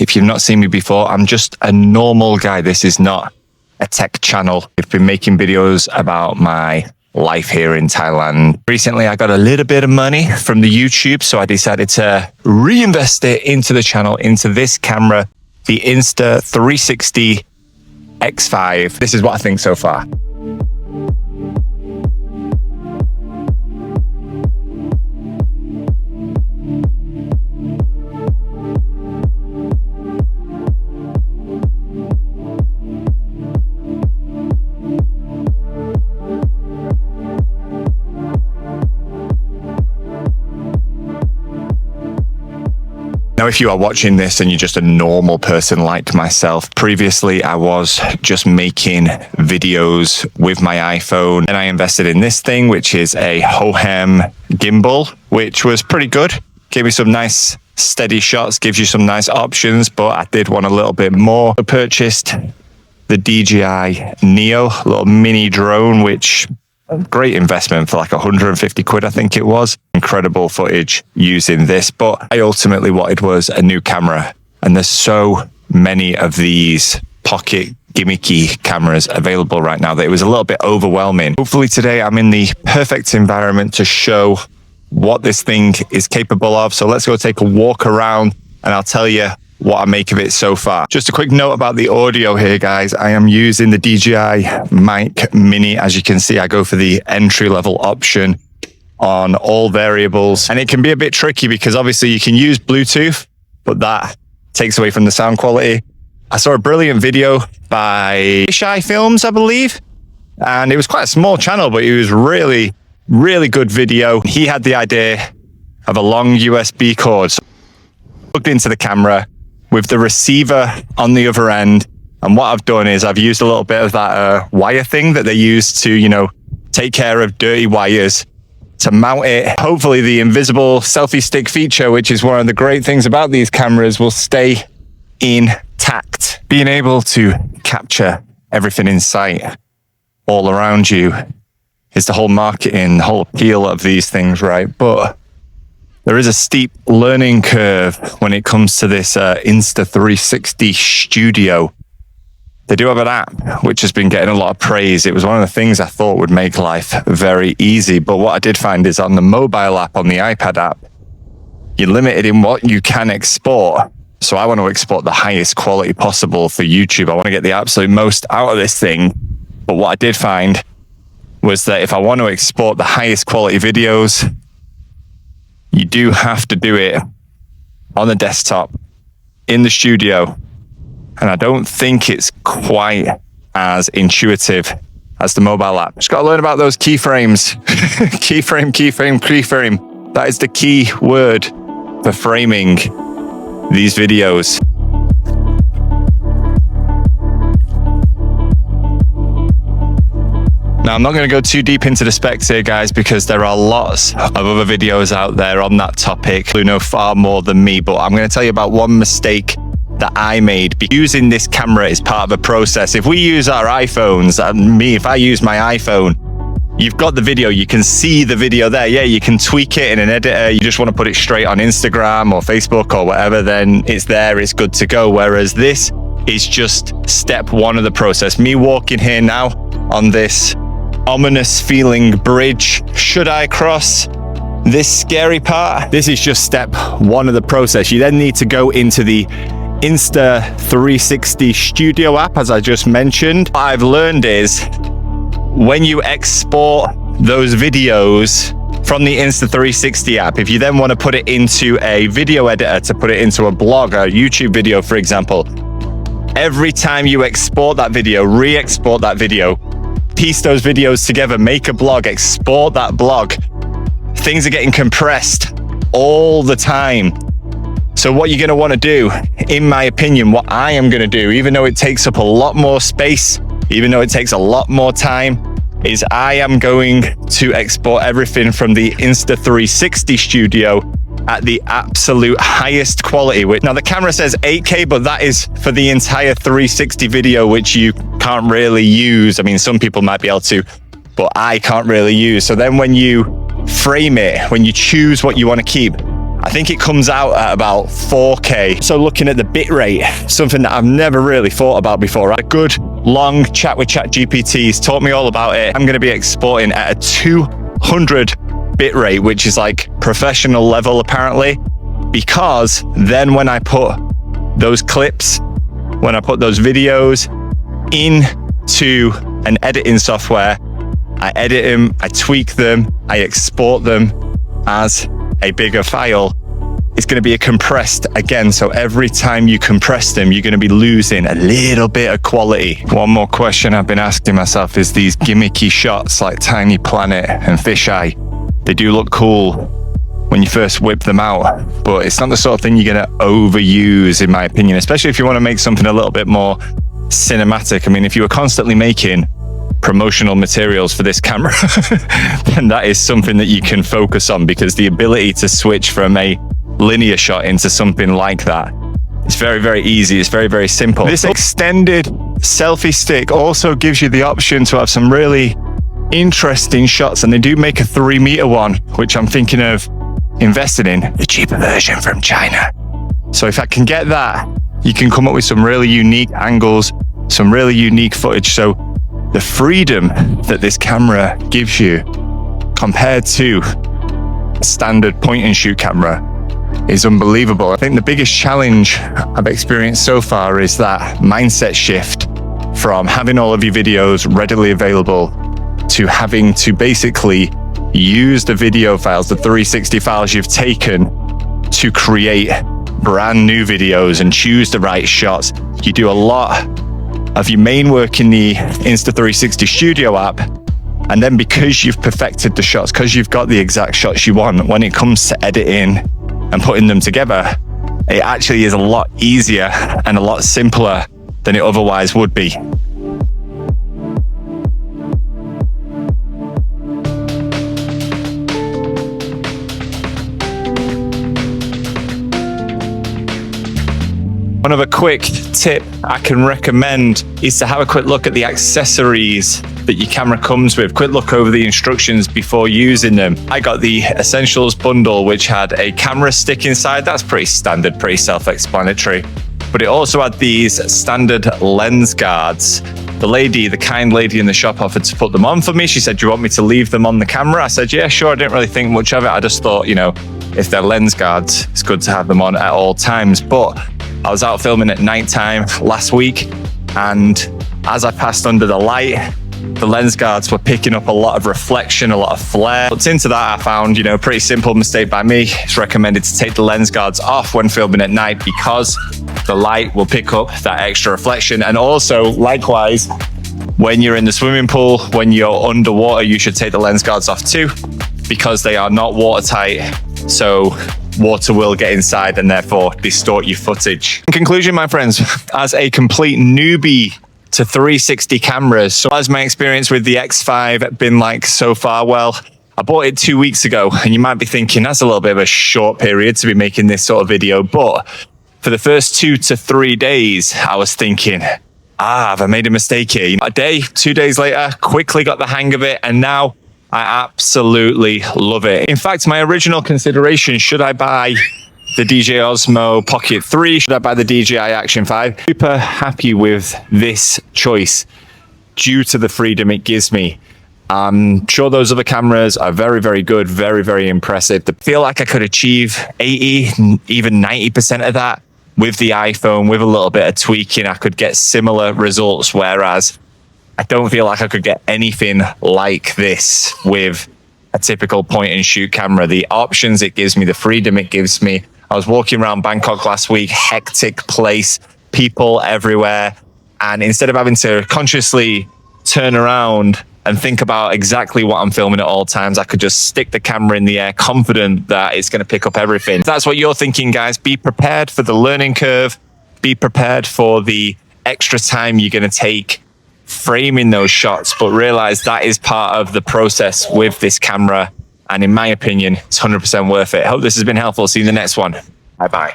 If you've not seen me before, I'm just a normal guy. This is not a tech channel. I've been making videos about my life here in Thailand. Recently, I got a little bit of money from the YouTube, so I decided to reinvest it into the channel, into this camera, the Insta360 X5. This is what I think so far. Now, if you are watching this and you're just a normal person like myself, previously I was just making videos with my iPhone. And I invested in this thing, which is a OSMO gimbal, which was pretty good. Gave me some nice steady shots, gives you some nice options, but I did want a little bit more. I purchased the DJI Neo, a little mini drone, which great investment for like 150 quid, I think it was. Incredible footage using this, but I ultimately wanted was a new camera. And there's so many of these pocket gimmicky cameras available right now that it was a little bit overwhelming. Hopefully today I'm in the perfect environment to show what this thing is capable of. So let's go take a walk around and I'll tell you what I make of it so far. Just a quick note about the audio here, guys. I am using the DJI Mic Mini. As you can see, I go for the entry-level option on all variables. And it can be a bit tricky because obviously you can use Bluetooth, but that takes away from the sound quality. I saw a brilliant video by DJI Films, I believe. And it was quite a small channel, but it was really, really good video. He had the idea of a long USB cord plugged into the camera with the receiver on the other end. And what I've done is I've used a little bit of that wire thing that they use to, you know, take care of dirty wires to mount it. Hopefully the invisible selfie stick feature, which is one of the great things about these cameras, will stay intact. Being able to capture everything in sight all around you is the whole marketing, the whole appeal of these things, right? But there is a steep learning curve when it comes to this Insta360 Studio. They do have an app which has been getting a lot of praise. It was one of the things I thought would make life very easy. But what I did find is on the mobile app, on the iPad app, you're limited in what you can export. So I want to export the highest quality possible for YouTube. I want to get the absolute most out of this thing. But what I did find was that if I want to export the highest quality videos, you do have to do it on the desktop in the studio. And I don't think it's quite as intuitive as the mobile app. Just got to learn about those keyframes. Keyframe. That is the key word for framing these videos. Now, I'm not going to go too deep into the specs here, guys, because there are lots of other videos out there on that topic who know far more than me. But I'm going to tell you about one mistake that I made. Using this camera is part of a process. If we use our iPhones, if I use my iPhone, you've got the video, you can see the video there. Yeah, you can tweak it in an editor. You just want to put it straight on Instagram or Facebook or whatever, then it's there, it's good to go. Whereas this is just step one of the process. Me walking here now on this ominous feeling bridge. Should I cross this scary part? This is just step one of the process. You then need to go into the Insta360 Studio app, as I just mentioned. What I've learned is when you export those videos from the Insta360 app, if you then want to put it into a video editor to put it into a blog or a YouTube video, for example, every time you export that video, re-export that video, piece those videos together, make a blog, export that blog, things are getting compressed all the time. So what you're going to want to do, in my opinion, what I am going to do, even though it takes up a lot more space, even though it takes a lot more time, is I am going to export everything from the Insta360 Studio at the absolute highest quality. Now the camera says 8K, but that is for the entire 360 video, which you can't really use. I mean, some people might be able to, but I can't really use. So then when you frame it, when you choose what you want to keep, I think it comes out at about 4K. So looking at the bit rate, something that I've never really thought about before. A good long chat with ChatGPT. He's taught me all about it. I'm going to be exporting at a 200 bit rate, which is like professional level apparently, because then when I put those clips, when I put those videos into an editing software, I edit them, I tweak them, I export them as a bigger file. It's going to be a compressed again. So every time you compress them, you're going to be losing a little bit of quality. One more question I've been asking myself is these gimmicky shots like Tiny Planet and Fisheye. They do look cool when you first whip them out, but it's not the sort of thing you're going to overuse, in my opinion, especially if you want to make something a little bit more cinematic. I mean, if you were constantly making promotional materials for this camera, then that is something that you can focus on, because the ability to switch from a linear shot into something like that, it's very, very easy. It's very, very simple. This extended selfie stick also gives you the option to have some really interesting shots, and they do make a 3-meter one, which I'm thinking of investing in, the cheaper version from China. So if I can get that, you can come up with some really unique angles, some really unique footage. So the freedom that this camera gives you compared to a standard point and shoot camera is unbelievable. I think the biggest challenge I've experienced so far is that mindset shift from having all of your videos readily available to having to basically use the video files, the 360 files you've taken, to create brand new videos and choose the right shots. You do a lot of your main work in the Insta360 Studio app, and then because you've perfected the shots, because you've got the exact shots you want, when it comes to editing and putting them together, it actually is a lot easier and a lot simpler than it otherwise would be. One other quick tip I can recommend is to have a quick look at the accessories that your camera comes with. Quick look over the instructions before using them. I got the Essentials bundle, which had a camera stick inside. That's pretty standard, pretty self-explanatory. But it also had these standard lens guards. The kind lady in the shop offered to put them on for me. She said, "Do you want me to leave them on the camera?" I said, "Yeah, sure." I didn't really think much of it. I just thought, if they're lens guards, it's good to have them on at all times. But I was out filming at nighttime last week, and as I passed under the light, the lens guards were picking up a lot of reflection, a lot of flare. Looked into that, I found, pretty simple mistake by me. It's recommended to take the lens guards off when filming at night, because the light will pick up that extra reflection. And also, likewise, when you're in the swimming pool, when you're underwater, you should take the lens guards off too, because they are not watertight. So water will get inside and therefore distort your footage. In conclusion, my friends, as a complete newbie to 360 cameras, so has my experience with the X5 been like so far? Well, I bought it 2 weeks ago, and you might be thinking that's a little bit of a short period to be making this sort of video. But for the first 2 to 3 days, I was thinking, have I made a mistake here? A day, 2 days later, quickly got the hang of it, and now I absolutely love it. In fact, my original consideration, should I buy the DJI OSMO Pocket 3? Should I buy the DJI Action5? Super happy with this choice due to the freedom it gives me. I'm sure those other cameras are very, very good, very, very impressive. I feel like I could achieve 80, even 90% of that with the iPhone. With a little bit of tweaking, I could get similar results, whereas I don't feel like I could get anything like this with a typical point and shoot camera. The options it gives me, the freedom it gives me. I was walking around Bangkok last week, hectic place, people everywhere. And instead of having to consciously turn around and think about exactly what I'm filming at all times, I could just stick the camera in the air, confident that it's going to pick up everything. If that's what you're thinking, guys, be prepared for the learning curve. Be prepared for the extra time you're going to take framing those shots, but realize that is part of the process with this camera. And in my opinion, it's 100% worth it. Hope this has been helpful. See you in the next one. Bye-bye.